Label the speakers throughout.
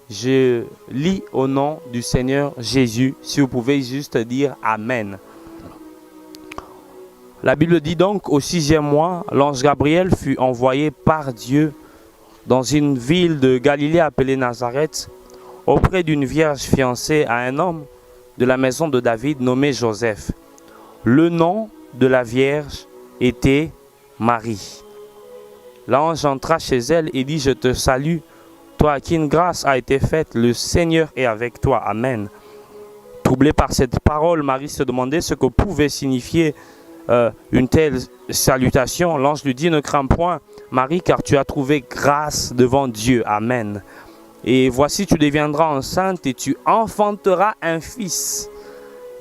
Speaker 1: Je lis au nom du Seigneur Jésus. Si vous pouvez juste dire Amen. La Bible dit donc, au 6e mois, l'ange Gabriel fut envoyé par Dieu dans une ville de Galilée appelée Nazareth, auprès d'une vierge fiancée à un homme de la maison de David nommé Joseph. Le nom de la vierge était Marie. L'ange entra chez elle et dit, « Je te salue, toi à qui une grâce a été faite, le Seigneur est avec toi. » Amen. Troublée par cette parole, Marie se demandait ce que pouvait signifier une telle salutation. L'ange lui dit, « Ne crains point, Marie, car tu as trouvé grâce devant Dieu. » Amen. Et voici, tu deviendras enceinte et tu enfanteras un fils.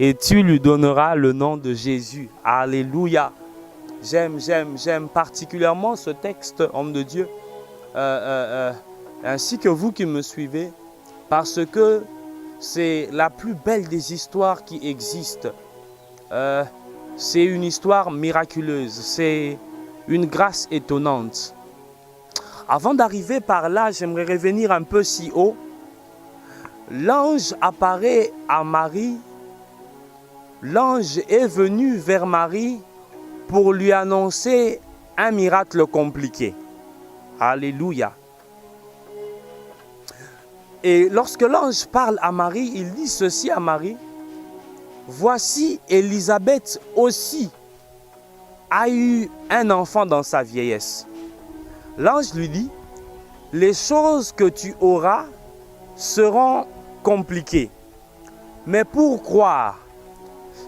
Speaker 1: Et tu lui donneras le nom de Jésus. Alléluia. J'aime particulièrement ce texte, homme de Dieu, ainsi que vous qui me suivez, parce que c'est la plus belle des histoires qui existent. C'est une histoire miraculeuse, c'est une grâce étonnante. Avant d'arriver par là, j'aimerais revenir un peu si haut. L'ange apparaît à Marie. L'ange est venu vers Marie pour lui annoncer un miracle compliqué. Alléluia. Et lorsque l'ange parle à Marie, il dit ceci à Marie. Voici, Élisabeth aussi a eu un enfant dans sa vieillesse. L'ange lui dit, les choses que tu auras seront compliquées. Mais pour croire,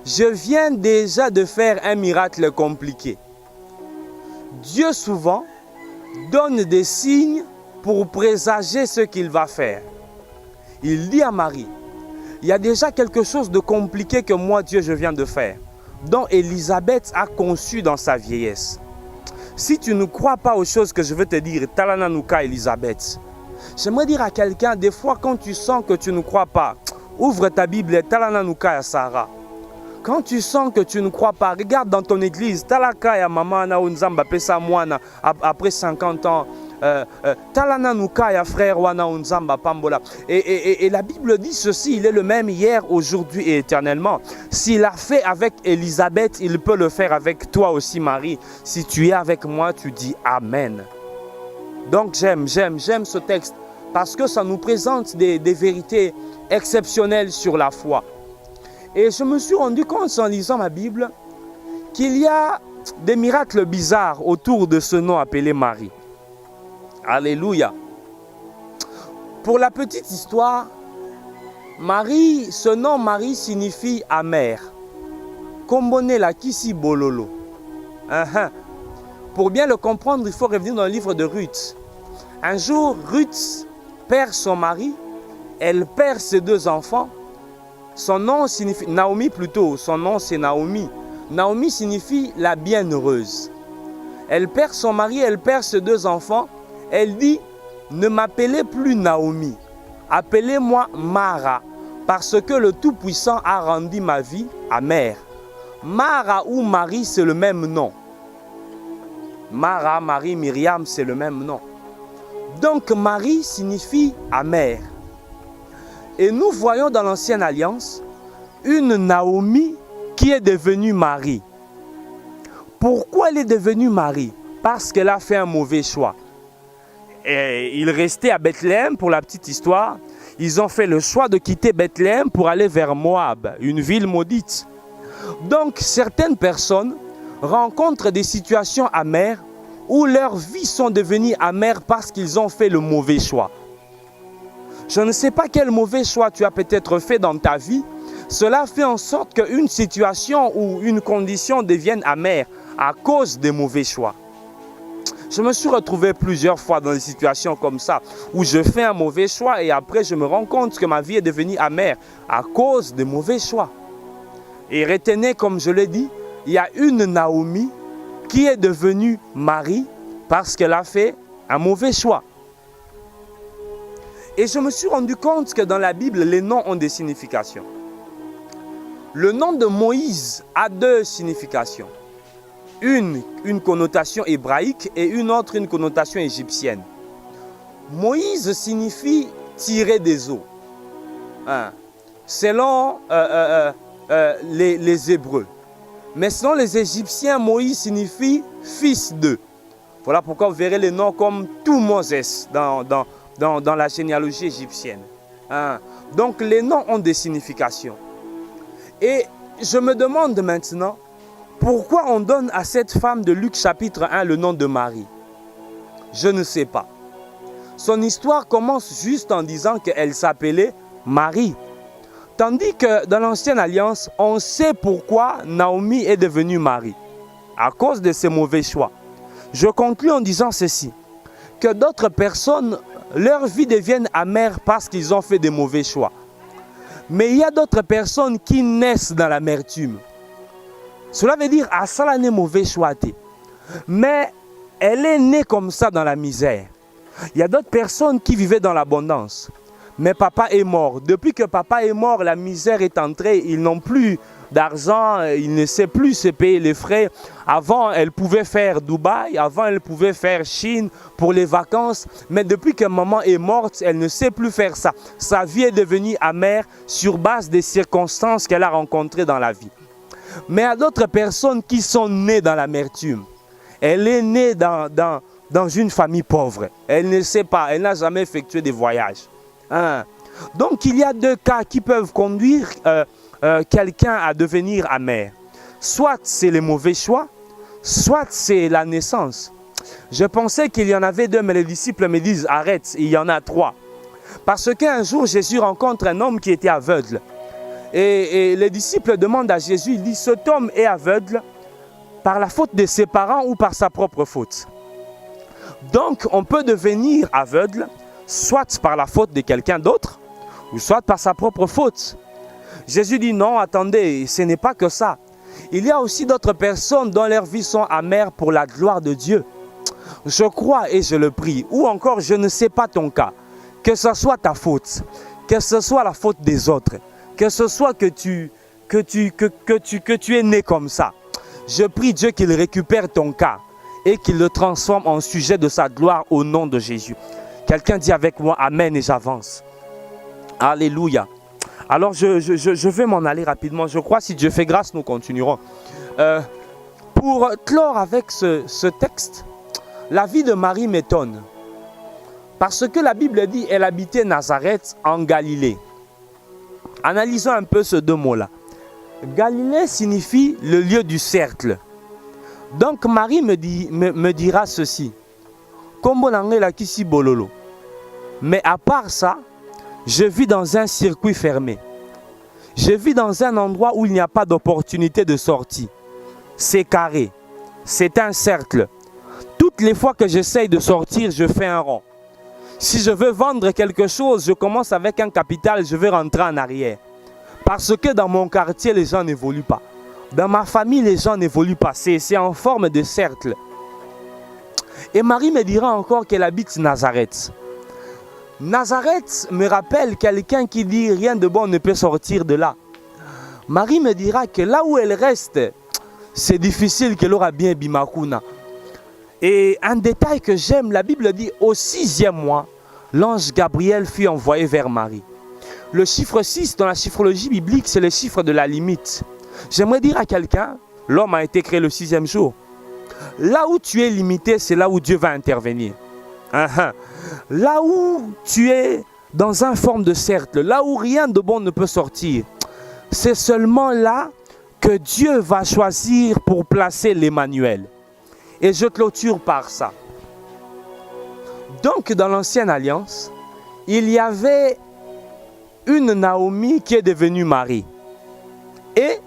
Speaker 1: je viens déjà de faire un miracle compliqué. Dieu souvent donne des signes pour présager ce qu'il va faire. Il dit à Marie, il y a déjà quelque chose de compliqué que moi, Dieu, je viens de faire, dont Élisabeth a conçu dans sa vieillesse. Si tu ne crois pas aux choses que je veux te dire, Talananuka Élisabeth, j'aimerais dire à quelqu'un, des fois quand tu sens que tu ne crois pas, ouvre ta Bible, Talananuka Sarah. Quand tu sens que tu ne crois pas, regarde dans ton église, Talaka ya mama na unzamba pesa mwana après 50 ans. Talananuka ya frère wana unzamba pambola. Et la Bible dit ceci, il est le même hier, aujourd'hui et éternellement. S'il a fait avec Élisabeth, il peut le faire avec toi aussi, Marie. Si tu es avec moi, tu dis Amen. Donc j'aime ce texte parce que ça nous présente des vérités exceptionnelles sur la foi. Et je me suis rendu compte en lisant ma Bible qu'il y a des miracles bizarres autour de ce nom appelé Marie. Alléluia. Pour la petite histoire, Marie, ce nom Marie signifie amère. Kombone la kisi bololo. Pour bien le comprendre, il faut revenir dans le livre de Ruth. Un jour, Ruth perd son mari, elle perd ses 2 enfants. Son nom signifie, Naomi plutôt, son nom c'est Naomi. Naomi signifie la bienheureuse. Elle perd son mari, elle perd ses 2 enfants. Elle dit, ne m'appelez plus Naomi, appelez-moi Mara, parce que le Tout-Puissant a rendu ma vie amère. Mara ou Marie, c'est le même nom. Mara, Marie, Myriam, c'est le même nom. Donc Marie signifie amère. Et nous voyons dans l'Ancienne Alliance une Naomi qui est devenue Marie. Pourquoi elle est devenue Marie? Parce qu'elle a fait un mauvais choix. Et ils restaient à Bethléem pour la petite histoire. Ils ont fait le choix de quitter Bethléem pour aller vers Moab, une ville maudite. Donc certaines personnes rencontrent des situations amères où leurs vies sont devenues amères parce qu'ils ont fait le mauvais choix. Je ne sais pas quel mauvais choix tu as peut-être fait dans ta vie. Cela fait en sorte qu'une situation ou une condition devienne amère à cause des mauvais choix. Je me suis retrouvé plusieurs fois dans des situations comme ça, où je fais un mauvais choix et après je me rends compte que ma vie est devenue amère à cause des mauvais choix. Et retenez, comme je l'ai dit, il y a une Naomi qui est devenue Marie parce qu'elle a fait un mauvais choix. Et je me suis rendu compte que dans la Bible, les noms ont des significations. Le nom de Moïse a 2 significations. Une connotation hébraïque et une autre, une connotation égyptienne. Moïse signifie tiré des eaux. Hein. Selon les Hébreux. Mais selon les Égyptiens, Moïse signifie fils d'eux. Voilà pourquoi vous verrez les noms comme tout Moses dans la généalogie égyptienne. Hein. Donc les noms ont des significations. Et je me demande maintenant, pourquoi on donne à cette femme de Luc chapitre 1 le nom de Marie? Je ne sais pas. Son histoire commence juste en disant qu'elle s'appelait Marie. Tandis que dans l'Ancienne Alliance, on sait pourquoi Naomi est devenue Marie. À cause de ses mauvais choix. Je conclus en disant ceci. Que d'autres personnes, leur vie devienne amère parce qu'ils ont fait des mauvais choix. Mais il y a d'autres personnes qui naissent dans l'amertume. Cela veut dire à ça là n'est mauvais choix. Mais elle est née comme ça dans la misère. Il y a d'autres personnes qui vivaient dans l'abondance. Mais papa est mort. Depuis que papa est mort, la misère est entrée. Ils n'ont plus d'argent, ils ne savent plus se payer les frais. Avant, elle pouvait faire Dubaï, avant, elle pouvait faire Chine pour les vacances. Mais depuis que maman est morte, elle ne sait plus faire ça. Sa vie est devenue amère sur base des circonstances qu'elle a rencontrées dans la vie. Mais il y a d'autres personnes qui sont nées dans l'amertume. Elle est née dans une famille pauvre. Elle ne sait pas, elle n'a jamais effectué des voyages. Hein? Donc il y a deux cas qui peuvent conduire quelqu'un à devenir amer. Soit c'est les mauvais choix, soit c'est la naissance. Je pensais qu'il y en avait deux, mais les disciples me disent arrête, il y en a trois. Parce qu'un jour Jésus rencontre un homme qui était aveugle. Et les disciples demandent à Jésus, il dit cet homme est aveugle par la faute de ses parents ou par sa propre faute. Donc on peut devenir aveugle soit par la faute de quelqu'un d'autre, ou soit par sa propre faute. Jésus dit non, attendez, ce n'est pas que ça. Il y a aussi d'autres personnes dont leurs vies sont amères pour la gloire de Dieu. Je crois et je le prie, ou encore je ne sais pas ton cas, que ce soit ta faute, que ce soit la faute des autres, que ce soit que tu es né comme ça. Je prie Dieu qu'il récupère ton cas et qu'il le transforme en sujet de sa gloire au nom de Jésus. Quelqu'un dit avec moi Amen et j'avance. Alléluia. Alors je vais m'en aller rapidement. Je crois si Dieu fait grâce, nous continuerons. Pour clore avec ce texte, la vie de Marie m'étonne. Parce que la Bible dit elle habitait Nazareth en Galilée. Analysons un peu ces deux mots-là. Galilée signifie le lieu du cercle. Donc Marie me dira ceci. Mais à part ça, je vis dans un circuit fermé. Je vis dans un endroit où il n'y a pas d'opportunité de sortie. C'est carré. C'est un cercle. Toutes les fois que j'essaye de sortir, je fais un rond. Si je veux vendre quelque chose, je commence avec un capital, je vais rentrer en arrière. Parce que dans mon quartier, les gens n'évoluent pas. Dans ma famille, les gens n'évoluent pas. C'est en forme de cercle. Et Marie me dira encore qu'elle habite Nazareth. Nazareth me rappelle quelqu'un qui dit rien de bon ne peut sortir de là. Marie me dira que là où elle reste, c'est difficile qu'elle aura bien Bimakuna. Et un détail que j'aime, la Bible dit au 6e mois, l'ange Gabriel fut envoyé vers Marie. Le chiffre 6 dans la chiffrologie biblique, c'est le chiffre de la limite. J'aimerais dire à quelqu'un, l'homme a été créé le 6e jour. Là où tu es limité, c'est là où Dieu va intervenir. Là où tu es dans une forme de cercle, là où rien de bon ne peut sortir, c'est seulement là que Dieu va choisir pour placer l'Emmanuel. Et je clôture par ça. Donc dans l'Ancienne Alliance, il y avait une Naomi qui est devenue Marie. Et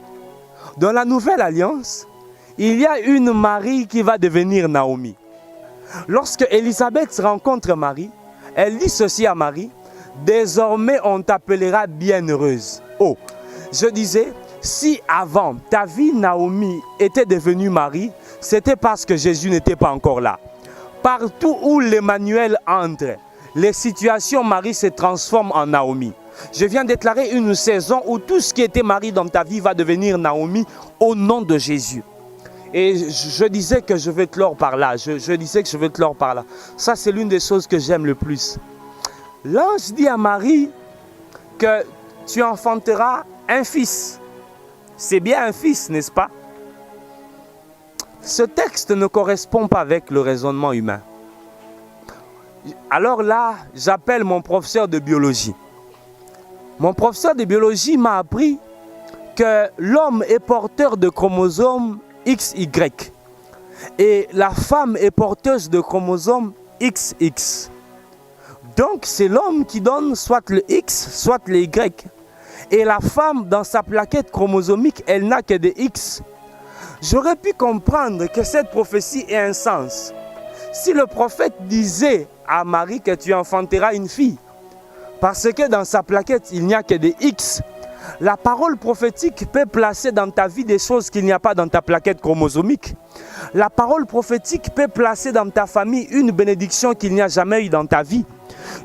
Speaker 1: dans la Nouvelle Alliance, il y a une Marie qui va devenir Naomi. Lorsque Élisabeth rencontre Marie, elle dit ceci à Marie, « Désormais on t'appellera bienheureuse. » Oh, je disais, si avant ta vie Naomi était devenue Marie, c'était parce que Jésus n'était pas encore là. Partout où l'Emmanuel entre, les situations Marie se transforment en Naomi. Je viens de déclarer une saison où tout ce qui était Marie dans ta vie va devenir Naomi au nom de Jésus. Et je disais que je vais clore par là. Je disais que je vais clore par là. Ça, c'est l'une des choses que j'aime le plus. L'ange dit à Marie que tu enfanteras un fils. C'est bien un fils, n'est-ce pas? Ce texte ne correspond pas avec le raisonnement humain. Alors là, j'appelle mon professeur de biologie. Mon professeur de biologie m'a appris que l'homme est porteur de chromosomes XY et la femme est porteuse de chromosomes XX. Donc c'est l'homme qui donne soit le X, soit le Y. Et la femme, dans sa plaquette chromosomique, elle n'a que des X. J'aurais pu comprendre que cette prophétie ait un sens si le prophète disait à Marie que tu enfanteras une fille. Parce que dans sa plaquette, il n'y a que des X. La parole prophétique peut placer dans ta vie des choses qu'il n'y a pas dans ta plaquette chromosomique. La parole prophétique peut placer dans ta famille une bénédiction qu'il n'y a jamais eu dans ta vie.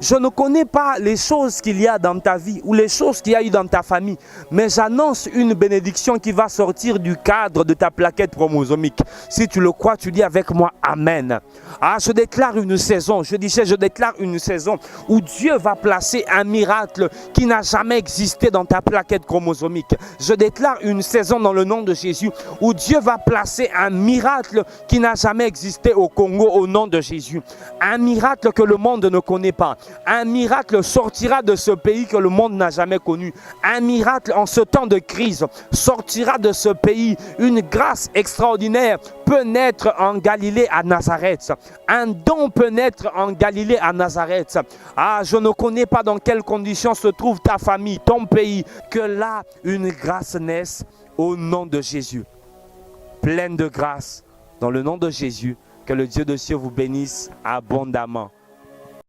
Speaker 1: Je ne connais pas les choses qu'il y a dans ta vie ou les choses qu'il y a eu dans ta famille, mais j'annonce une bénédiction qui va sortir du cadre de ta plaquette chromosomique. Si tu le crois, tu dis avec moi Amen. Ah, je déclare une saison, je déclare une saison où Dieu va placer un miracle qui n'a jamais existé dans ta plaquette chromosomique. Je déclare une saison dans le nom de Jésus où Dieu va placer un miracle qui n'a jamais existé au Congo au nom de Jésus. Un miracle que le monde ne connaît pas. Un miracle sortira de ce pays que le monde n'a jamais connu. Un miracle en ce temps de crise sortira de ce pays. Une grâce extraordinaire peut naître en Galilée à Nazareth. Un don peut naître en Galilée à Nazareth. Ah, je ne connais pas dans quelles conditions se trouve ta famille, ton pays. Que là, une grâce naisse au nom de Jésus. Pleine de grâce, dans le nom de Jésus. Que le Dieu de cieux vous bénisse abondamment.